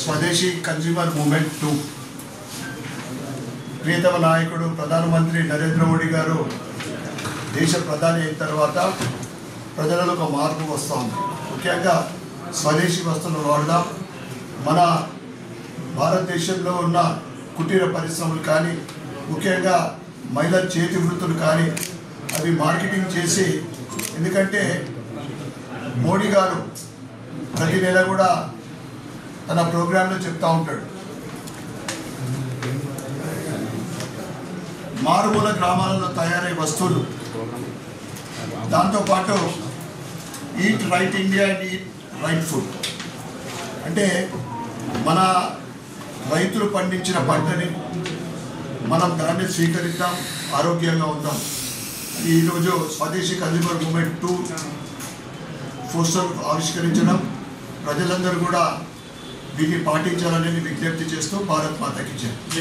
స్వదేశీ consumer movement 2 ప్రియతమ నాయకుడు ప్రధానమంత్రి నరేంద్ర మోడీ గారు దేశ ప్రధాని అయిన తర్వాత ప్రజలలో ఒక మార్పు వస్తుంది. ముఖ్యంగా స్వదేశీ వస్తువులు వాడదాం. మన భారతదేశంలో ఉన్న కుటీర పరిశ్రమలు కానీ, ముఖ్యంగా మహిళల చేతి వృత్తులు కానీ అవి మార్కెటింగ్ చేసి, ఎందుకంటే మోడీ గారు ప్రతి నెల కూడా తన ప్రోగ్రాంలో చెప్తూ ఉంటాడు, మారుమూల గ్రామాలలో తయారయ్యే వస్తువులు, దాంతోపాటు eat right India and eat right food, అంటే మన రైతులు పండించిన పంటని మనం దాన్ని స్వీకరిద్దాం, ఆరోగ్యంగా ఉందాం. ఈరోజు స్వదేశీ కన్జ్యూమర్ మూవ్మెంట్ 2 పోస్టర్ ఆవిష్కరించడం, ప్రజలందరూ కూడా వీటిని పాటించాలని విజ్ఞప్తి చేస్తూ భారత్ మాతకి జై.